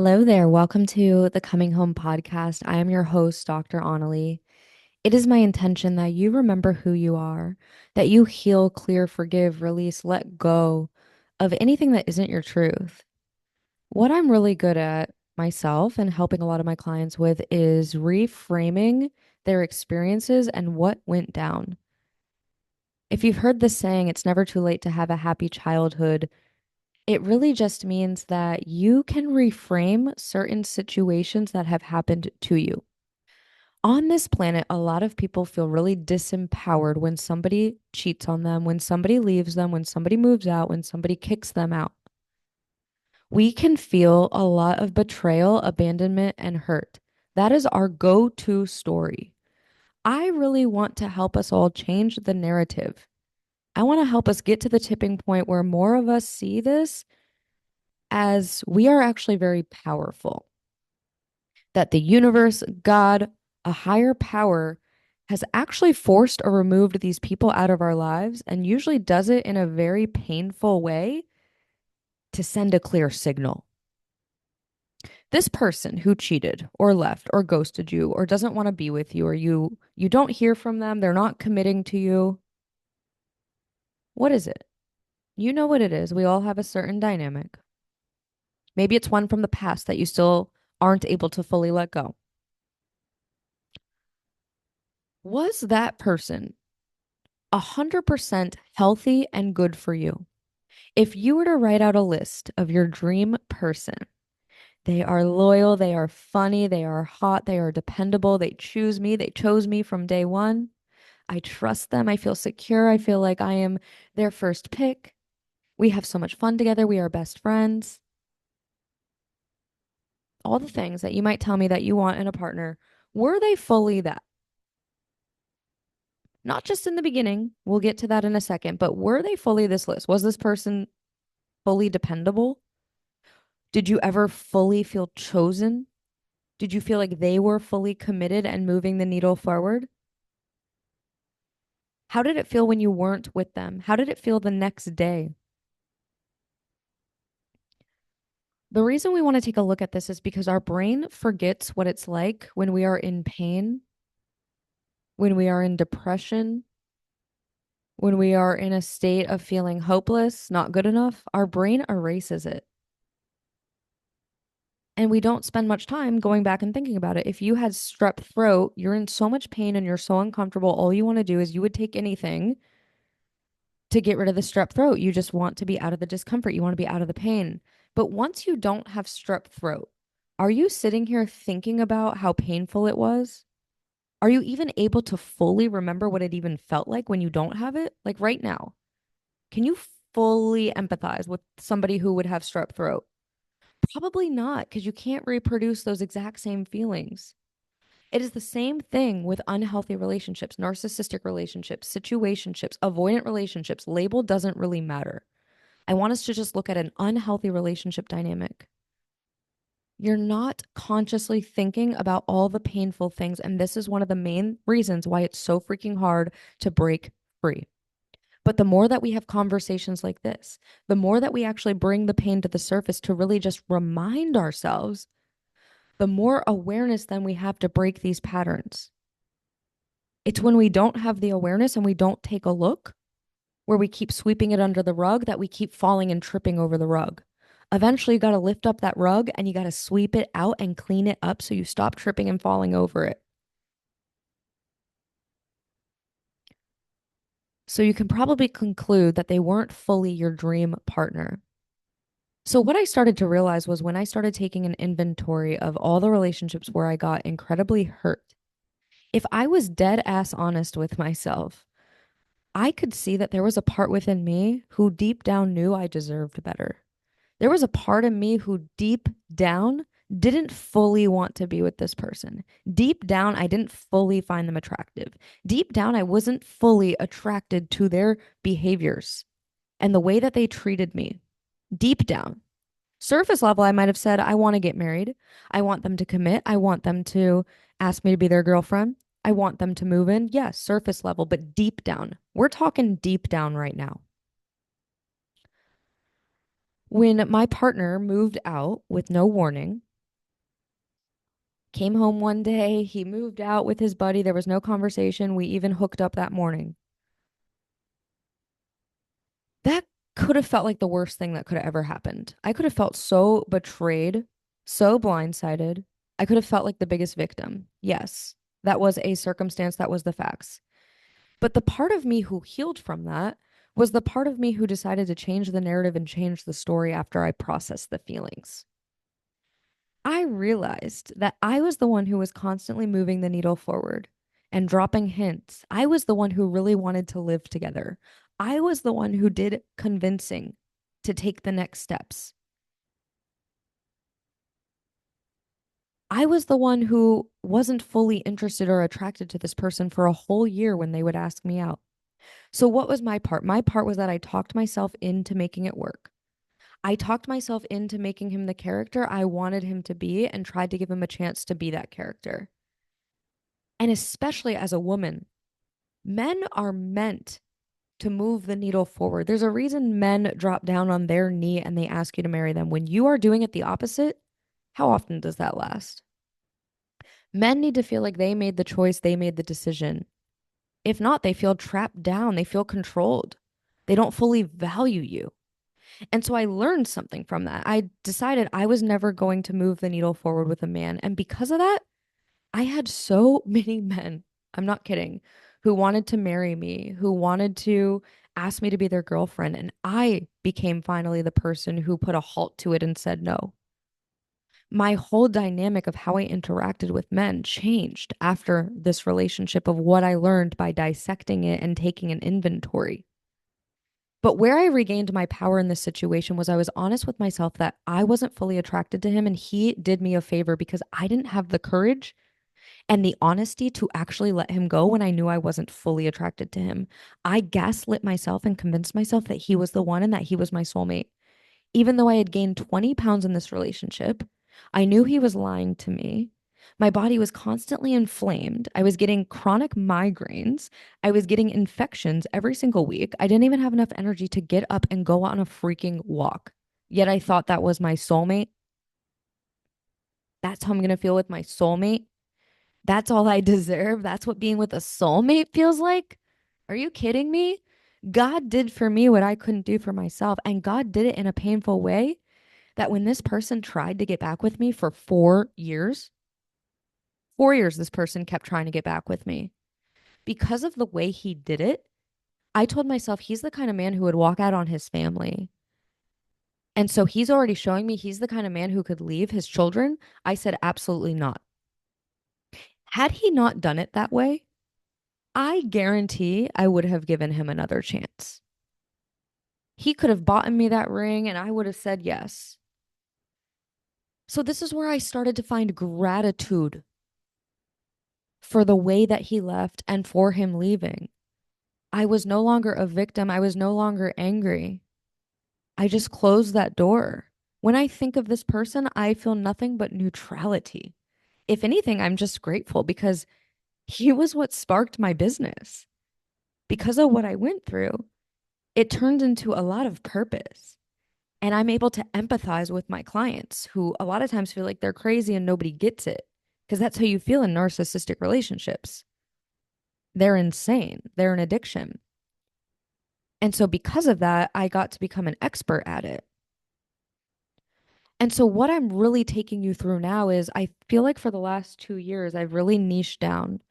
Hello there. Welcome to the Coming Home podcast. I am your host, Dr.Onalee. It is my intention that you remember who you are, that you heal, clear, forgive, release, let go of anything that isn't your truth. What I'm really good at myself and helping a lot of my clients with is reframing their experiences and what went down. If you've heard the saying, it's never too late to have a happy childhood, it really just means that you can reframe certain situations that have happened to you. On this planet, a lot of people feel really disempowered when somebody cheats on them, when somebody leaves them, when somebody moves out, when somebody kicks them out. We can feel a lot of betrayal, abandonment, and hurt. That is our go to story. I really want to help us all change the narrative. I want to help us get to the tipping point where more of us see this as we are actually very powerful, that the universe, God, a higher power has actually forced or removed these people out of our lives and usually does it in a very painful way to send a clear signal. This person who cheated or left or ghosted you or doesn't want to be with you or you don't hear from them, they're not committing to you. What is it? You know what it is. We all have a certain dynamic. Maybe it's one from the past that you still aren't able to fully let go. Was that person 100% healthy and good for you? If you were to write out a list of your dream person, they are loyal, they are funny, they are hot, they are dependable, they choose me, they chose me from day one. I trust them, I feel secure, I feel like I am their first pick. We have so much fun together, we are best friends. All the things that you might tell me that you want in a partner, were they fully that? Not just in the beginning, we'll get to that in a second, but were they fully this list? Was this person fully dependable? Did you ever fully feel chosen? Did you feel like they were fully committed and moving the needle forward? How did it feel when you weren't with them? How did it feel the next day? The reason we want to take a look at this is because our brain forgets what it's like when we are in pain, when we are in depression, when we are in a state of feeling hopeless, not good enough. Our brain erases it. And we don't spend much time going back and thinking about it. If you had strep throat, you're in so much pain and you're so uncomfortable. All you want to do is you would take anything to get rid of the strep throat. You just want to be out of the discomfort. You want to be out of the pain. But once you don't have strep throat, are you sitting here thinking about how painful it was? Are you even able to fully remember what it even felt like when you don't have it? Like right now, can you fully empathize with somebody who would have strep throat? Probably not, because you can't reproduce those exact same feelings. It is the same thing with unhealthy relationships, narcissistic relationships, situationships, avoidant relationships. Label doesn't really matter. I want us to just look at an unhealthy relationship dynamic. You're not consciously thinking about all the painful things. And this is one of the main reasons why it's so freaking hard to break free. But the more that we have conversations like this, the more that we actually bring the pain to the surface to really just remind ourselves, the more awareness then we have to break these patterns. It's when we don't have the awareness and we don't take a look, where we keep sweeping it under the rug, that we keep falling and tripping over the rug. Eventually, you got to lift up that rug and you got to sweep it out and clean it up so you stop tripping and falling over it. So you can probably conclude that they weren't fully your dream partner. So, what I started to realize was when I started taking an inventory of all the relationships where I got incredibly hurt, if I was dead ass honest with myself, I could see that there was a part within me who deep down knew I deserved better. There was a part of me who deep down didn't fully want to be with this person. Deep down, I didn't fully find them attractive. Deep down, I wasn't fully attracted to their behaviors and the way that they treated me. Deep down. Surface level, I might have said, I want to get married. I want them to commit. I want them to ask me to be their girlfriend. I want them to move in. Yes, surface level, but deep down. We're talking deep down right now. When my partner moved out with no warning, Came home one day, he moved out with his buddy. There was no conversation. We even hooked up that morning. That could have felt like the worst thing that could have ever happened. I could have felt so betrayed, so blindsided. I could have felt like the biggest victim. Yes, that was a circumstance, that was the facts. But the part of me who healed from that was the part of me who decided to change the narrative and change the story after I processed the feelings. I realized that I was the one who was constantly moving the needle forward and dropping hints. I was the one who really wanted to live together. I was the one who did convincing to take the next steps. I was the one who wasn't fully interested or attracted to this person for a whole year when they would ask me out. So, what was my part? My part was that I talked myself into making it work. I talked myself into making him the character I wanted him to be and tried to give him a chance to be that character. And especially as a woman, men are meant to move the needle forward. There's a reason men drop down on their knee and they ask you to marry them. When you are doing it the opposite, how often does that last? Men need to feel like they made the choice, they made the decision. If not, they feel trapped down, they feel controlled. They don't fully value you. And so I learned something from that. I decided I was never going to move the needle forward with a man. And because of that, I had so many men, I'm not kidding, who wanted to marry me, who wanted to ask me to be their girlfriend. And I became finally the person who put a halt to it and said no. My whole dynamic of how I interacted with men changed after this relationship of what I learned by dissecting it and taking an inventory. But where I regained my power in this situation was I was honest with myself that I wasn't fully attracted to him and he did me a favor because I didn't have the courage and the honesty to actually let him go when I knew I wasn't fully attracted to him. I gaslit myself and convinced myself that he was the one and that he was my soulmate. Even though I had gained 20 pounds in this relationship, I knew he was lying to me. My body was constantly inflamed. I was getting chronic migraines. I was getting infections every single week. I didn't even have enough energy to get up and go on a freaking walk. Yet I thought that was my soulmate. That's how I'm going to feel with my soulmate. That's all I deserve. That's what being with a soulmate feels like. Are you kidding me? God did for me what I couldn't do for myself. And God did it in a painful way that when this person tried to get back with me for 4 years, 4 years, this person kept trying to get back with me. Because of the way he did it, I told myself he's the kind of man who would walk out on his family. And so he's already showing me he's the kind of man who could leave his children. I said, absolutely not. Had he not done it that way, I guarantee I would have given him another chance. He could have bought me that ring and I would have said yes. So, this is where I started to find gratitude for the way that he left and for him leaving. I was no longer a victim. I was no longer angry. I just closed that door. When I think of this person, I feel nothing but neutrality. If anything, I'm just grateful because he was what sparked my business. Because of what I went through, it turned into a lot of purpose. And I'm able to empathize with my clients who a lot of times feel like they're crazy and nobody gets it. Because that's how you feel in narcissistic relationships. They're insane, they're an addiction. And so, because of that, I got to become an expert at it. And so, what I'm really taking you through now is I feel like for the last 2 years, I've really niched down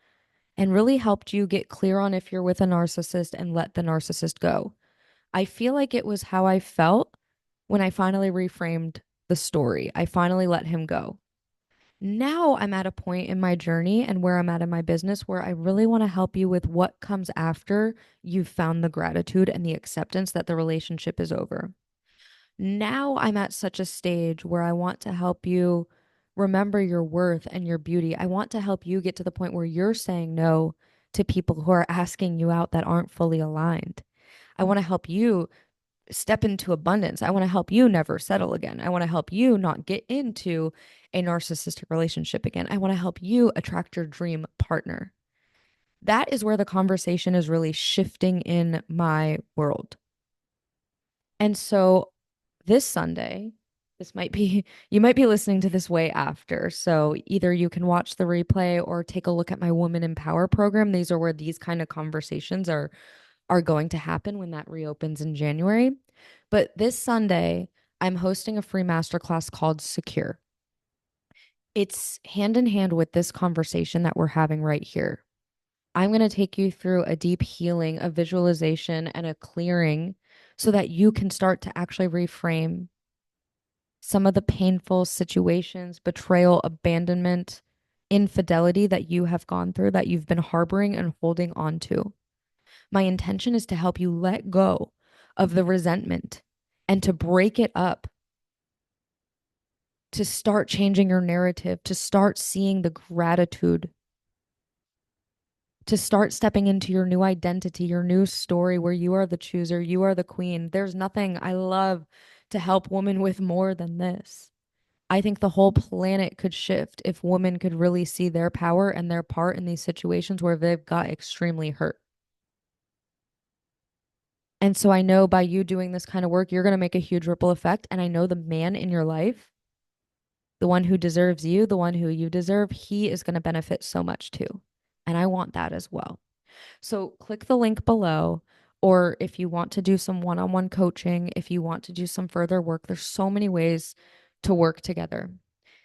and really helped you get clear on if you're with a narcissist and let the narcissist go. I feel like it was how I felt when I finally reframed the story. I finally let him go. Now I'm at a point in my journey and where I'm at in my business where I really want to help you with what comes after you've found the gratitude and the acceptance that the relationship is over. Now I'm at such a stage where I want to help you remember your worth and your beauty. I want to help you get to the point where you're saying no to people who are asking you out that aren't fully aligned. I want to help you step into abundance. I want to help you never settle again. I want to help you not get into a narcissistic relationship again. I want to help you attract your dream partner. That is where the conversation is really shifting in my world. And so this Sunday, This might be, you might be listening to this way after. So either you can watch the replay or take a look at my Woman in Power program. These are where these kind of conversations are going to happen when that reopens in January. But this Sunday, I'm hosting a free masterclass called Secure. It's hand in hand with this conversation that we're having right here. I'm going to take you through a deep healing, a visualization, and a clearing so that you can start to actually reframe some of the painful situations, betrayal, abandonment, infidelity that you have gone through, that you've been harboring and holding on to. My intention is to help you let go of the resentment and to break it up, to start changing your narrative, to start seeing the gratitude, to start stepping into your new identity, your new story where you are the chooser, you are the queen. There's nothing I love to help women with more than this. I think the whole planet could shift if women could really see their power and their part in these situations where they've got extremely hurt. And so I know by you doing this kind of work, you're going to make a huge ripple effect. And I know the man in your life, the one who deserves you, the one who you deserve, he is going to benefit so much too. And I want that as well. So click the link below. Or if you want to do some one on one coaching, if you want to do some further work, there's so many ways to work together.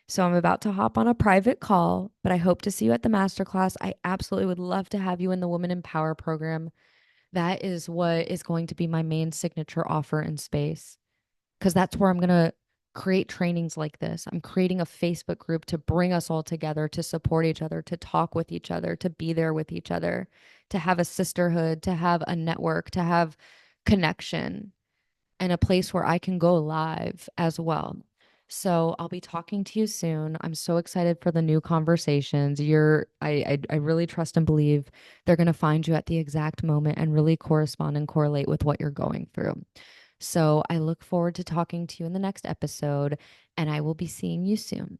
So I'm about to hop on a private call, but I hope to see you at the masterclass. I absolutely would love to have you in the Women in Power program. That is what is going to be my main signature offer in space, because that's where I'm going to create trainings like this. I'm creating a Facebook group to bring us all together, to support each other, to talk with each other, to be there with each other, to have a sisterhood, to have a network, to have connection, and a place where I can go live as well. So I'll be talking to you soon. I'm so excited for the new conversations. I really trust and believe they're going to find you at the exact moment and really correspond and correlate with what you're going through. So I look forward to talking to you in the next episode, and I will be seeing you soon.